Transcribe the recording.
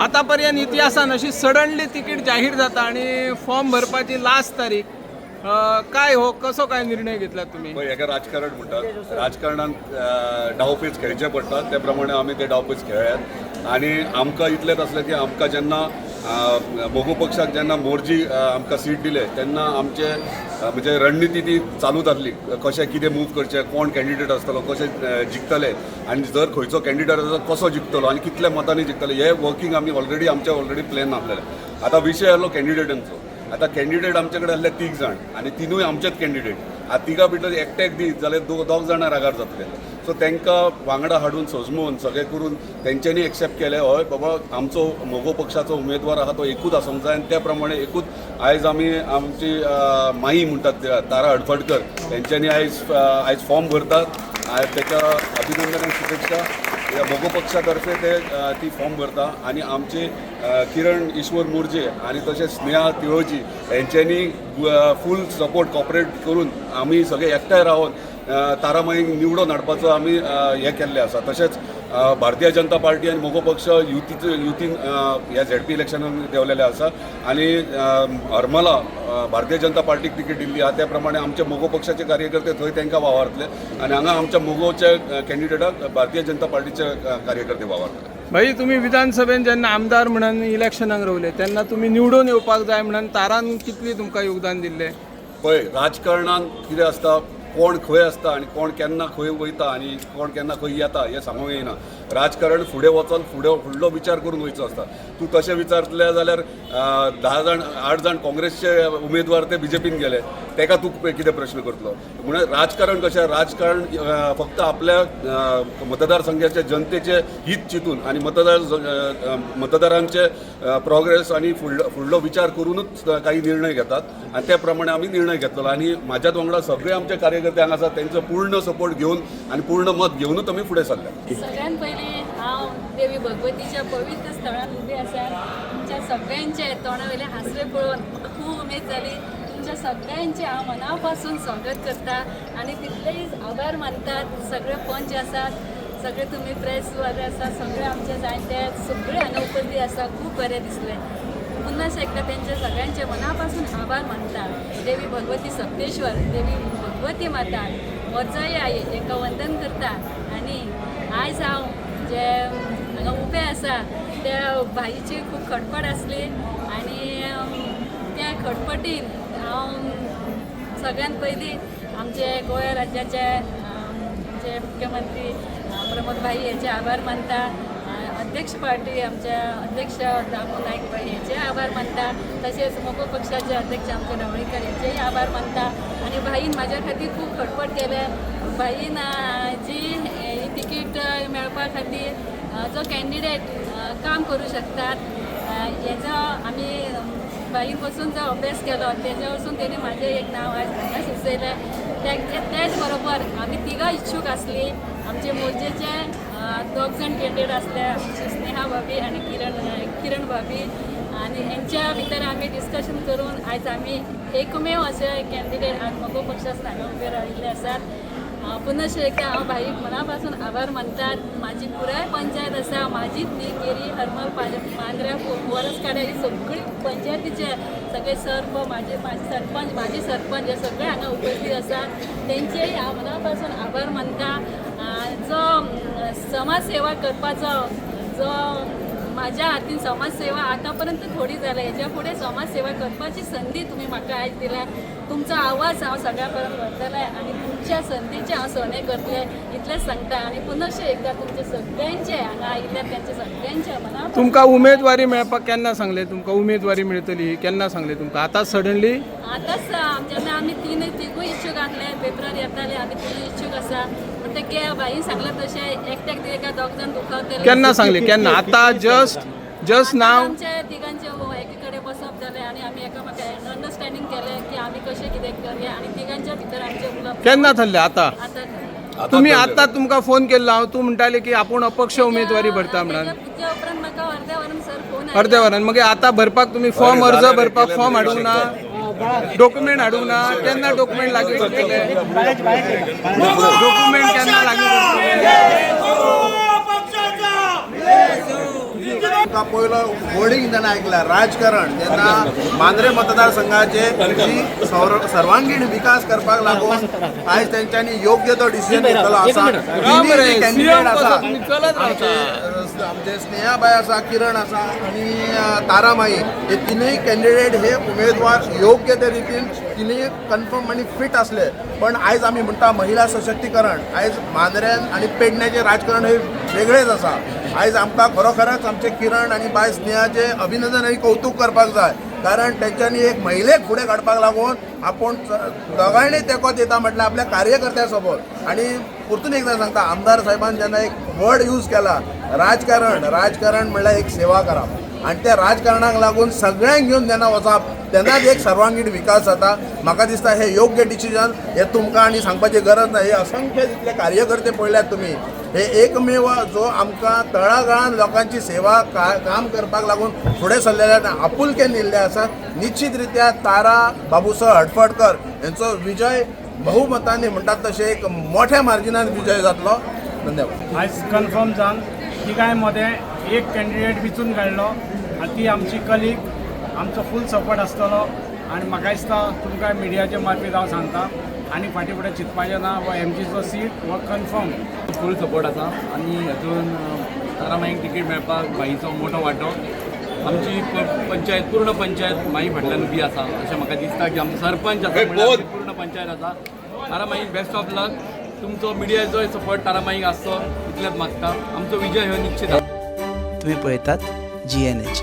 आतापर्यंत इतिहासान अशी suddenly ticket जाहीर जाता आणि फॉर्म भरपाची लास्ट तारीख काय हो कसो काय निर्णय घेतला तुम्ही? हेका राजकारण म्हणटात. राजकारणात डावपेच खेळचे पडटात त्या प्रमाणे आमी ते डावपेच खेळ्यात आणि आमकां इतलेंच आसलें की आमकां जेन्ना मोगो पक्षाक जेन्ना मोर्जी आमकां सीट दिले तेन्ना आमचे म्हणजे रणनिती ती चालू जातली कशें कितें मूव करचें कोण कॅन्डिडेट आसतलो कशें जिखतले आनी जर खंयचो कॅन्डिडेट आसा कसो जिखतलो आनी कितल्या मतांनी जिखतले हे वर्किंग आमी ऑलरेडी प्लॅन आसलेले. आतां विशय आसलो कॅन्डिडेटांचो. आता कॅन्डिडेट आमचे कडेन आसले 3 जाण आनी तिनूय आमचेच कॅन्डिडेट. आता तिगा भितर एकट्याक दी जाल्यार दोग जाणां रागार जातले. सो तांकां वांगडा हाडून सजमोवन सगळें करून तेंच्यांनी एक्सेप्ट केलें हय बाबा आमचो मोगो पक्षाचो उमेदवार आहा तो एकूच आसूंक जाय आनी त्या प्रमाणे एकूच आयज आमी आमची माई म्हणटात तारा हडफडकर तेंच्यांनी आयज फॉर्म भरतात. ताका अभिनंदन आनी शुभेच्छा. मोगो पक्षातर्फे ते ती फॉर्म भरता आणि आमचे किरण ईश्वर मोर्जे आणि तसेच स्नेहा तिळोजी यांच्यांनी फूल सपोर्ट कॉपरेट करून आम्ही सगळे एकठांय रावन तारामाईक निवडून हाडपाचो आमी हे केल्लें आसा. तशेंच भारतीय जनता पार्टी आनी मोगो पक्ष युतीन ह्या झेडपी इलेक्शनाक देंवलेले आसा आनी हरमला भारतीय जनता पार्टीक तिकीट दिल्ली आहा त्या प्रमाणे आमचे मोगो पक्षाचे कार्यकर्ते थंय तांकां वावरतले आनी हांगा आमच्या मोगोच्या कॅन्डिडेटाक भारतीय जनता पार्टीचे कार्यकर्ते वावरतले. भाई तुम्ही विधानसभेन जेन्ना आमदार म्हणून इलेक्शनाक रावले तेन्ना तुम्ही निवडून येवपाक जाय म्हणून तारान कितली तुमकां योगदान दिल्लें? पळय राजकारणान कितें आसता कोण खंय आसता आनी कोण केन्ना खंय वयता आनी कोण केन्ना खंय येता हें सांगूंक येना. राजकारण फुडें वचोन फुडलो विचार करून वयचो आसता. तूं तशें विचारले जाल्यार 8 जाण काँग्रेसचे उमेदवार ते बीजेपीन गेले ताका तूं कितें प्रश्न करतलो? म्हणून राजकारण कशें राजकारण फक्त आपल्या मतदारसंघाच्या जनतेचे हित चिंतून आनी मतदारांचे प्रोग्रेस आनी फुडलो विचार करूनच काही निर्णय घेतात आनी त्या प्रमाणे आमी निर्णय घेतलो आनी म्हाज्याच वांगडा सगळे आमचे कार्यकर्ते हांगा आसात तेंचो पूर्ण सपोर्ट घेवन आनी पूर्ण मत घेवनूच आमी फुडें सरले. सगळ्यात पयलीं हांव देवी भगवतीच्या पवित्र स्थळांत उबी आसा. तुमच्या सगळ्यांचे तोंडावयले हांसरे पळोवन खूब उमेद जाली. तुमच्या सगळ्यांचे हांव मना पासून स्वागत करता आनी तितलेच आभार मानतात. सगळे पंच आसात सगळे तुमी प्रेसवाले आसा सगळे आमचे जाणटे सगळे हांगा उपस्थित आसा. खूब बरें दिसलें. पुन्हा एकदा त्यांच्या सगळ्यांचे मनापासून आभार मानता. देवी भगवती सप्तेश्वर देवी भगवती माता वर्जाई आई हेका वंदन करता आनी आयज हांव जे हांगा उबे आसा त्या भाईची खूब खटपट आसली आनी त्या खटपटीन हांव सगळ्यात पयलीं आमचे गोंय राज्याचे जे मुख्यमंत्री प्रमोद भाई हेचे आभार मानता. अध्यक्ष पार्टी आमच्या अध्यक्ष दामू नाईक भाई हेचे आभार मानता. तसेच मोगो पक्षाचे अध्यक्ष आमचे ढवळीकर हेचेही आभार मानता. आणि भाईन म्हाज्या खातीर खूब खटपट केले. भाईन जी तिकीट मेळपा खातीर जो कॅन्डिडेट काम करू शकतात हेजो आमी भाईन वचून जो अभ्यास केलो तेजे वचून तेणी म्हाजें एक नांव आज हांगा सुचयलें. तेच बरोबर आमी तिगां इच्छूक आसली. आमचे मोर्जेचे 2 जाण कॅन्डिडेट आसले स्नेहा भाभी आणि किरण भाभी आणि यांच्या भितर आम्ही डिस्कशन करून आयज आमी एकमेव असे कॅन्डिडेट आज मोगो पक्षासून हांगा उबे राविल्ले आसात. पुनश एकदा हांव भाईक मना पासून आभार मानतात. माझी पुराय पंचायत आसा माझीच न्ही केरी हरमल मांद्र्या वरसकाड्या ही सगळी पंचायतीचे सगळे सर्प माझे सरपंच हे सगळे हांगा उपस्थित आसा. तेंचेय हांव मना पासून आभार मानता. जो समाज सेवा करपाचो जो माझ्या हातीन समाज सेवा आतापर्यंत थोडी जाल्या हेच्या फुडें समाज सेवा करपाची संधी तुम्ही म्हाका आयज दिल्या. तुमचो आवाज हांव सगळ्या पर्यंत व्हरतलें आनी तुमच्या संधीचे हांव सोने करतलें इतलेंच सांगता. आनी पुनश एकदा तुमचे सगळ्यांचे हांगा आयिल्ल्या त्यांचे सगळ्यांचे मना तुमकां उमेदवारी मेळपाक केन्ना सांगले? तुमकां उमेदवारी मेळटली केन्ना सांगले तुमकां? आतां सडनली आतांच जेन्ना आमी तिगूय इच्छूक आसले पेपरार येताले आमी तिगूय इच्छूक आसा. पण ते भाईन सांगलां तशें एकट्याक एका 2 जाण दुखावतले केन्ना सांगले? केन्ना? आतां जस्ट नाव आमच्या तिगांचे एके कडेन बसप जालें आनी आमी एकामेका अंडरस्टँडींग केलें की आमी कशें कितें करया आनी तिगांच्या भितर आमचे उलोवप केन्ना थारले? आतां आतां तुम्ही आतां तुमकां फोन केल्लो हांव तूं म्हणटाले की आपूण अपक्ष उमेदवारी भरता म्हणून. तेच्या उपरांत म्हाका अर्द्या वरान सर फोन अर्द्या वरान मागीर आतां भरपाक तुमी फॉर्म अर्ज भरपाक फॉर्म हाडूंक ना डॉक्युमेंट हाडूंक ना. केन्ना डॉक्युमेंट लागीं करतले? डॉक्युमेंट केन्ना लागीं करतले? आमकां पयलो वर्डींग जेन्ना आयकला राजकारण जेन्ना मांद्रे मतदारसंघाचे जी सर्वांगीण विकास करपाक लागून आयज तेंच्यांनी योग्य तो डिसिजन घेतलेलो आसा. तिनूय जे कॅन्डिडेट आसा आमचे स्नेहाबाई आसा, किरण आसा आणि तारामाई, हे तिनूय कॅन्डिडेट हे उमेदवार योग्य ते रितीन तिनूय कन्फर्म आणि फिट असले. पण आयज आमी म्हणटा महिला सशक्तीकरण, आयज मांद्र्यान आणि पेडण्याचें राजकारण हे वेगळेच आसा. आयज आमकां खरोखरच आमचे किरण आणि बाय स्नेहाचे अभिनंदन आणि कौतुक करपाक जाय, कारण तेंच्यांनी एक महिलेक फुडें काडपाक लागून आपूण दोगांयनी तेंको दिता म्हटल्यार आपल्या कार्यकर्त्यां सोबत. आणि परतून एकदां सांगता, आमदार साहेबान जेन्ना एक वर्ड यूज केला राजकारण, राजकारण म्हणल्यार एक सेवा करप, आणि त्या राजकारणाक लागून सगळ्यांक घेवन जेन्ना वचप तेन्नाच एक सर्वांगीण विकास जाता. म्हाका दिसता हे योग्य डिसिजन, हे तुमकां आनी सांगपाची गरज ना. हे असंख्य जितले कार्यकर्ते पळयल्यात तुमी, हे एकमेव जो आमकां तळागाळान लोकांची सेवा काम करपाक लागून फुडें सरलेले आपुलकेन निल्ले आसा. निश्चित रित्या तारा बाबूसो हटफडकर यांचो विजय बहुमतांनी म्हणटात तशें एक मोठ्या मार्जिनान विजय जातलो. धन्यवाद. आयज कन्फर्म जावन तिगांय एक कॅन्डिडेट वेंचून काडलो आनी ती आमची कलीग, आमचो फूल सपोर्ट आसतलो. आनी म्हाका दिसता तुमकां मिडियाचे मार्फत हांव सांगता आनी फाटीं फुडें चिंतपाचें ना. हो एमजीचो सीट हो कन्फर्म फूल सपोर्ट आसा आनी हातून तारामाईक तिकीट मेळपाक बाईचो मोठो वांटो. आमची पंचायत पूर्ण पंचायत माई फाटल्यान उबी आसा अशें म्हाका दिसता की आमचो सरपंच आसा म्हणल्यार पूर्ण पंचायत आसा. तारामाईक बेस्ट ऑफ लक. तुमचो मिडियाचो सपोर्ट तारामाईक आसचो इतलेंच मागता. आमचो विजय हो निश्चित आसा. तुम्ही पळयतात GNH.